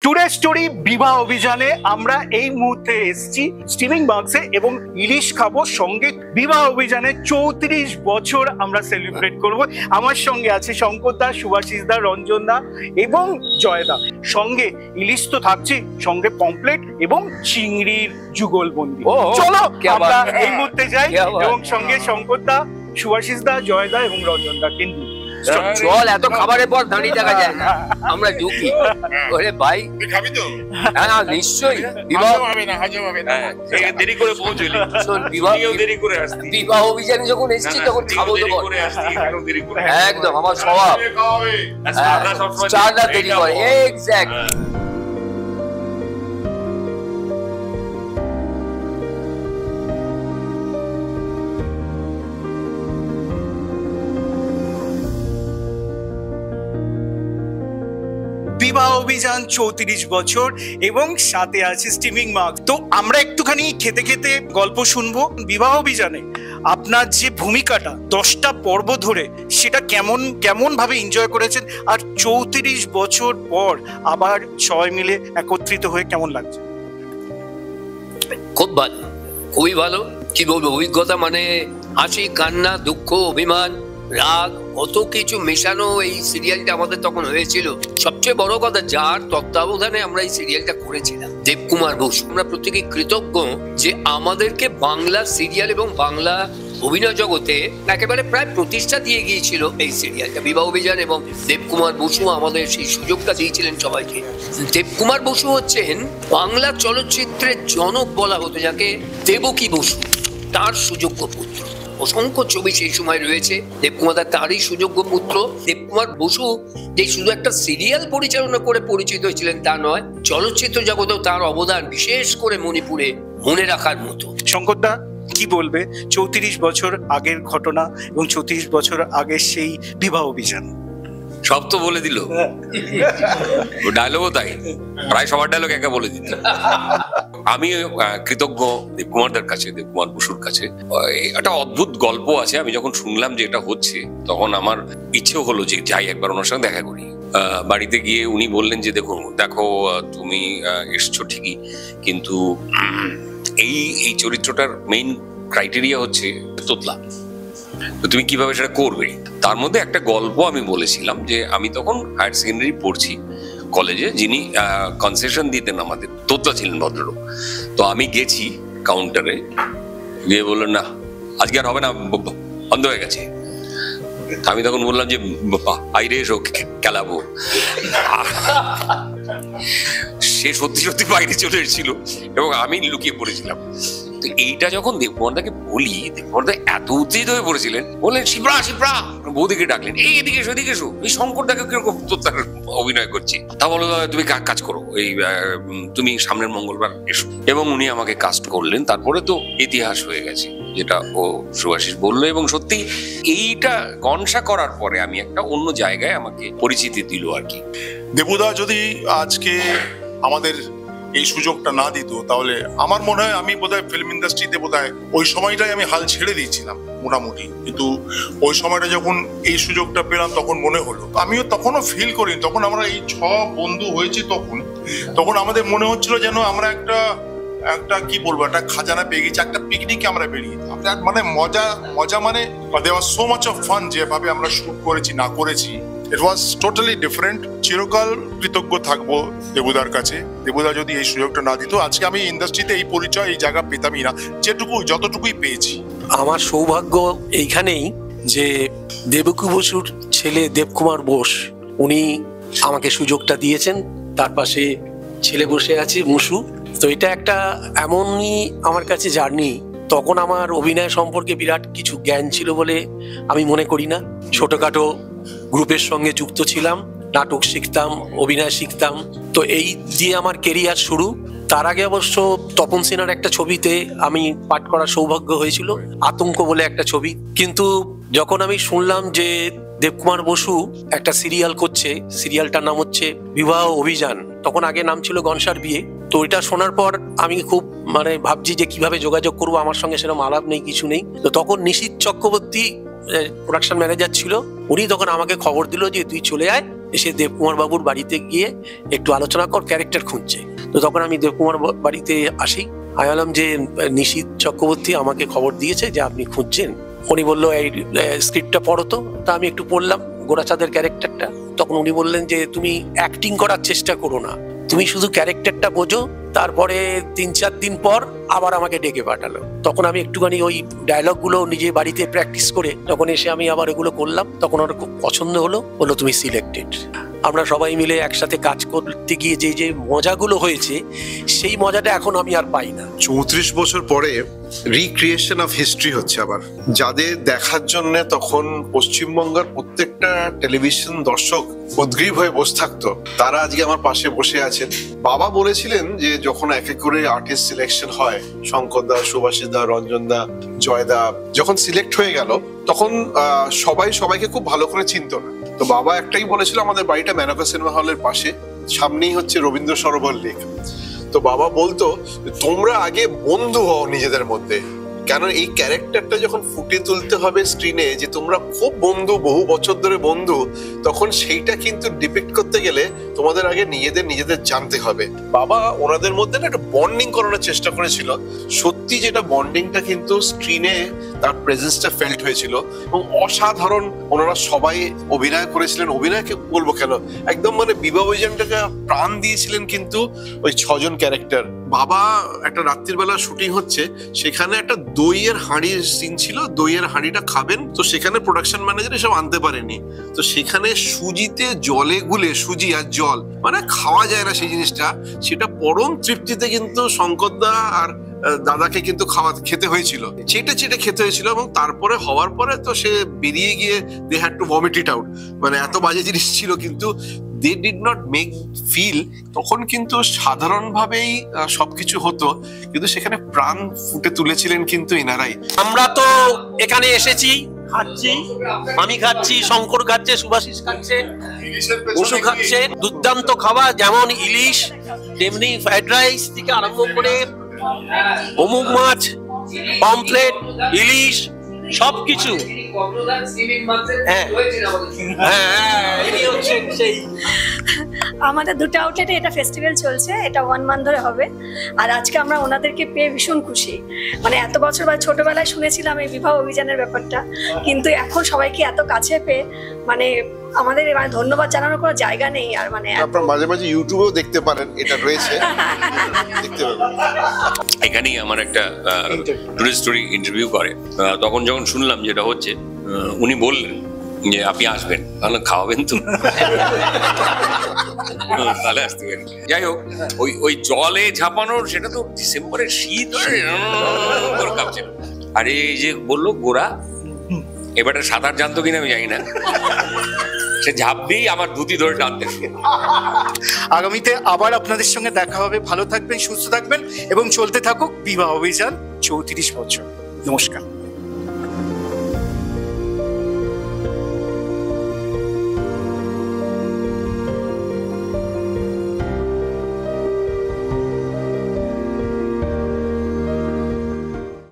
Today story বিবাহ অভিযানে আমরা এই মুহূর্তে এসেছি স্টিমিং বাক্সে এবং ইলিশ খাবো সঙ্গে বিবাহ অভিযানে 34 বছর আমরা সেলিব্রেট করব। আমার সঙ্গে আছে শঙ্কর দা, সুভাষিস দা, রঞ্জন দা এবং জয়দা। সঙ্গে ইলিশ তো থাকছে, সঙ্গে পমপ্লেট এবং চিংড়ির যুগলবন্দি। চলো আমরা এই মুহূর্তে যাই এবং সঙ্গে শঙ্কর দা, সুভাষিস দা, জয়দা এবং রঞ্জন দা কিন্তু চল, এত খাবারের পর দাঁড়িয়ে থাকা যায় না, আমরা ঢুকি। ওরে ভাই, তুই খাবি তো? হ্যাঁ নিশ্চয়ই। বিবাহ হবে না, হাজম হবে না, দেরি করে পৌঁছলি। দেরি করে আসতি, বিবাহ অভিযানে যখন এসেছি তখন খাবো তো একদম আমার স্বভাব। চারটা দেরি করে এক্স্যাক্ট। বিবাহ অভিযান 34 বছর এবং সাথে আছে স্টিমিং মার্ক। তো আমরা একটুখানি খেতে খেতে গল্প শুনবো। বিবাহ অভিযানে আপনার যে ভূমিকাটা 10টা পর্ব ধরে, সেটা কেমন ভাবে এনজয় করেছেন, আর 34 বছর পর আবার সবাই মিলে একত্রিত হয়ে কেমন লাগছে? খুব ভালো, খুবই ভালো। কি বলবো, অভিজ্ঞতা মানে হাসি, কান্না, দুঃখ, অভিমান, রাগ, কত কিছু মেশানো এই সিরিয়ালটা আমাদের তখন হয়েছিল। সবচেয়ে বড় কথা, যার তত্ত্বাবধানে আমরা এই সিরিয়ালটা করেছিলাম, দেবকুমার বসু। আমরা প্রত্যেকে কৃতজ্ঞ যে আমাদেরকে বাংলা সিরিয়াল এবং বাংলা অভিনয় জগতে একেবারে প্রায় প্রতিষ্ঠা দিয়ে গিয়েছিল এই সিরিয়ালটা বিবাহ অভিযান, এবং দেবকুমার বসু আমাদের সেই সুযোগটা দিয়েছিলেন সবাইকে। দেবকুমার বসু হচ্ছেন বাংলা চলচ্চিত্রের জনক বলা হতো যাকে, দেবকী বসু তার সুযোগ্য পুত্র। অসংখ্য ছবি সেই সময় রয়েছে, দেবকুমার তারই সুযোগ্য পুত্র। দেবকুমার বসু যে শুধু একটা সিরিয়াল পরিচালনা করে পরিচিত হয়েছিলেন তা নয়, চলচ্চিত্র জগতেও তার অবদান বিশেষ করে মণিপুরে মনে রাখার মতো। শঙ্কর দা কি বলবে 34 বছর আগের ঘটনা এবং 34 বছর আগের সেই বিবাহ অভিযান? সব তো বলে দিল, ডায়লগও তাই, প্রায় সবার ডায়লগ একা বলে দিত। আমি কৃতজ্ঞ দেবকুমারদের কাছে, দেবকুমার বসুর কাছে। একটা অদ্ভুত গল্প আছে। আমি যখন শুনলাম যে এটা হচ্ছে, তখন আমার ইচ্ছেও হলো যে যাই একবার ওনার সঙ্গে দেখা করি। বাড়িতে গিয়ে উনি বললেন যে দেখো তুমি এসছো ঠিকই, কিন্তু এই চরিত্রটার মেইন ক্রাইটেরিয়া হচ্ছে তোতলা, তো তুমি কিভাবে সেটা করবে। তার মধ্যে একটা গল্প আমি বলেছিলাম যে আমি তখন হায়ার সেকেন্ডারি পড়ছি কলেজে, যিনি কনসেশন দিতেন আমাদের, তোতলা ছিলেন ভদ্রলোক। তো আমি গেছি কাউন্টারে, গিয়ে বললেন না আজকে আর হবে না, বন্ধ হয়ে গেছে। আমি তখন বললাম যে আইরে এসো খেলাবো। সে সত্যি সত্যি বাইরে চলে এসেছিল এবং আমি লুকিয়ে পড়েছিলাম। তো এইটা যখন দেবকুমারদাকে বলি, দেবকুমারদা এত উত্তেজিত হয়ে পড়েছিলেন, বললেন শিপ্রা শিপ্রা, বৌদিকে ডাকলেন, এই এদিকে এসো এদিকে এসো, এই শঙ্করদাকে কিরকম তার অভিনয় করছি। তা বলো তুমি কাজ করো, এই তুমি সামনের মঙ্গলবার এসো। এবং উনি আমাকে কাস্ট করলেন। তারপরে তো ইতিহাস হয়ে গেছে, যেটা ও সুভাষিস বললো। এবং সত্যি এইটা গনসা করার পরে আমি একটা অন্য জায়গায় আমাকে পরিচিতি দিল আর কি। দেবুদা যদি আজকে আমাদের এই সুযোগটা না দিত, তাহলে আমার মনে হয় আমি বোধহয় ফিল্ম ইন্ডাস্ট্রিতে বোধহয় ওই সময়টাই আমি হাল ছেড়ে দিয়েছিলাম মোটামুটি। কিন্তু ওই সময়টা যখন এই সুযোগটা পেলাম, তখন মনে হলো, আমিও তখনও ফিল করি, তখন আমরা এই 6 বন্ধু হয়েছি, তখন আমাদের মনে হচ্ছিল যেন আমরা একটা কি বলবো, একটা খাজানা পেয়ে গেছি, একটা পিকনিকে আমরা বেরিয়ে। মানে মজা মানে there was so much of fun. যেভাবে আমরা শুট করেছি না করেছি, ইট ওয়াজ টোটালি ডিফারেন্ট। চিরকাল কৃতজ্ঞ থাকবো দেবুদার কাছে। দেবুদা যদি এই সুযোগটা না দিত, আজকে আমি ইন্ডাস্ট্রিতে এই পরিচয়, এই জায়গা পেতামই না, যতটুকুই পেয়েছি। আমার সৌভাগ্য এইখানেই যে দেবকী বসুর ছেলে দেবকুমার বোস, উনি আমাকে সুযোগটা দিয়েছেন। তার পাশে ছেলে বসে আছে মুসু। তো এটা একটা এমনই আমার কাছে জার্নি। তখন আমার অভিনয় সম্পর্কে বিরাট কিছু জ্ঞান ছিল বলে আমি মনে করি না। ছোটখাটো গ্রুপের সঙ্গে যুক্ত ছিলাম, নাটক শিখতাম, অভিনয় শিখতাম। তো এই দিয়ে আমার কেরিয়ার শুরু। তার আগে অবশ্য তপন সিনহার একটা ছবিতে আমি পাঠ করার সৌভাগ্য হয়েছিল, আতঙ্ক বলে একটা ছবি। কিন্তু যখন আমি শুনলাম যে দেবকুমার বসু একটা সিরিয়াল করছে, সিরিয়ালটার নাম হচ্ছে বিবাহ অভিযান, তখন আগে নাম ছিল গনসার বিয়ে। তো এটা শোনার পর আমি খুব ভাবছি যে কিভাবে যোগাযোগ করবো, আমার সঙ্গে সেরকম আলাপ নেই, কিছু নেই। তো তখন নিশীথ চক্রবর্তী প্রোডাকশন ম্যানেজার ছিল, উনি তখন আমাকে খবর দিল যে তুই চলে আয়, এসে দেবকুমার বাবুর বাড়িতে গিয়ে একটু আলোচনা কর, ক্যারেক্টার খুঁজছে। তো তখন আমি দেবকুমার বাড়িতে আসি, আমি বললাম যে নিশীথ চক্রবর্তী আমাকে খবর দিয়েছে যে আপনি খুঁজছেন। উনি বললো এই স্ক্রিপ্টটা পড়ো তো। তা আমি একটু পড়লাম গোরাচাঁদের ক্যারেক্টারটা। তখন উনি বললেন যে তুমি অ্যাক্টিং করার চেষ্টা করো না, তুমি শুধু ক্যারেক্টারটা বোঝো। তারপরে 3-4 দিন পর আবার আমাকে ডেকে পাঠালো। তখন আমি একটুখানি ওই ডায়লগগুলো নিজে বাড়িতে প্র্যাকটিস করে যখন এসে আমি আবার এগুলো করলাম, তখন ওর খুব পছন্দ হলো, বললো তুমি সিলেক্টেড। আমরা সবাই মিলে একসাথে কাজ করতে গিয়ে যে যে মজাগুলো হয়েছে, সেই মজাটা এখন আমি আর পাই না। 34 বছর পরে রিক্রিয়েশন অফ হিস্ট্রি হচ্ছে আবার, যাদের দেখার জন্য তখন পশ্চিমবঙ্গের প্রত্যেকটা টেলিভিশন দর্শক উদ্গ্রীব হয়ে বসে থাকতো, তারা আজকে আমার পাশে বসে আছেন। বাবা বলেছিলেন যে যখন এক এক করে আর্টিস্ট সিলেকশন হয়, শঙ্কর দা, সুভাষিস দা, রঞ্জন দা, জয়দা যখন সিলেক্ট হয়ে গেল, তখন সবাই সবাইকে খুব ভালো করে চিনত না। তো বাবা একটাই বলেছিল, আমাদের বাড়িটা মেনকা সিনেমা হলের পাশে, সামনেই হচ্ছে রবীন্দ্র সরোবর লেক। তো বাবা বলতো তোমরা আগে বন্ধু হও নিজেদের মধ্যে, কেন এই ক্যারেক্টারটা যখন ফুটে তুলতে হবে স্ক্রিনে যে তোমরা খুব বন্ধু, বহু বছর ধরে বন্ধু, তখন সেইটা কিন্তু ডিপিক্ট করতে গেলে তোমাদের আগে নিজেদের জানতে হবে। বাবা ওনাদের মধ্যে না একটা বন্ডিং করানোর চেষ্টা করেছিল। সত্যি যেটা বন্ডিংটা কিন্তু স্ক্রিনে তার প্রেজেন্সটা ফেল্ট হয়েছিল এবং অসাধারণ ওনারা সবাই অভিনয় করেছিলেন। অভিনয়কে বলবো কেন, একদম মানে বিবাহ অভিযানটাকে প্রাণ দিয়েছিলেন কিন্তু ওই 6 জন ক্যারেক্টার। বাবা একটা রাত্রির বেলা শুটিং হচ্ছে, সেখানে একটা দইয়ের হাঁড়ির সিন ছিল, দইয়ের হাঁড়িটা খাবেন, তো সেখানে প্রোডাকশন ম্যানেজার এসব আনতে পারেনি, তো সেখানে সুজিতে জলে গুলে, সুজি আর জল মানে খাওয়া যায় না সেই জিনিসটা, সেটা পরম তৃপ্তিতে কিন্তু শঙ্করদা আর দাদাকে কিন্তু খেতে হয়েছিল, চেটে চেটে খেতে হয়েছিল। এবং তারপরে হওয়ার পরে তো সে বেরিয়ে গিয়ে they had to vomit it out, মানে এত বাজে জিনিস ছিল, কিন্তু they did not make feel. তখন কিন্তু সাধারণভাবেই সবকিছু হতো, কিন্তু সেখানে প্রাণ ফুটে তুলেছিলেন কিন্তু এনারাই। আমরা তো এখানে এসেছি, খাচ্ছি, আমি খাচ্ছি, শঙ্কর খাচ্ছে, সুভাষিস খাচ্ছে, বসু খাচ্ছে, দুর্দান্ত খাওয়া, যেমন ইলিশ তেমনি ফ্রাইড রাইস থেকে আরম্ভ করে অমুক মাছ, পমফ্লেট, ইলিশ সবকিছু। আমাদের দুটো আউটলেটে এটা ফেস্টিভ্যাল চলছে, এটা 1 মান্থ ধরে হবে। আর আজকে আমরা ওনাদেরকে পেয়ে ভীষণ খুশি। মানে এত বছর বা ছোটবেলায় শুনেছিলাম এই বিবাহ অভিযানের ব্যাপারটা, কিন্তু এখন সবাইকে এত কাছে পেয়ে মানে আমাদের মানে ধন্যবাদ জানানোর কোনো জায়গা নেই। আর মানে আপনারা মাঝে মাঝে ইউটিউবেও দেখতে পারেন, এটা রয়েছে, দেখতে পাবেন। এখানেই আমার একটা টুরিস্ট স্টোরি ইন্টারভিউ করে, তখন যখন শুনলাম যেটা হচ্ছে, উনি বললেন যে আপনি আসবেন, তাহলে খাওয়াবেন তো, তাহলে আসতে পারেন। যাই হোক, ওই জলে ঝাঁপানোর, সেটা তো ডিসেম্বরের শীত কাঁপছিল। আর এই যে বললো গোরা, এবারে সাঁতার জানতো কিনা আমি জানি না, সে ঝাঁপ দিয়েই আমার ধুতি ধরে টানতে। আগামীতে আবার আপনাদের সঙ্গে দেখা হবে। ভালো থাকবেন, সুস্থ থাকবেন এবং চলতে থাকুক বিবাহ অভিযান 34 বছর। নমস্কার।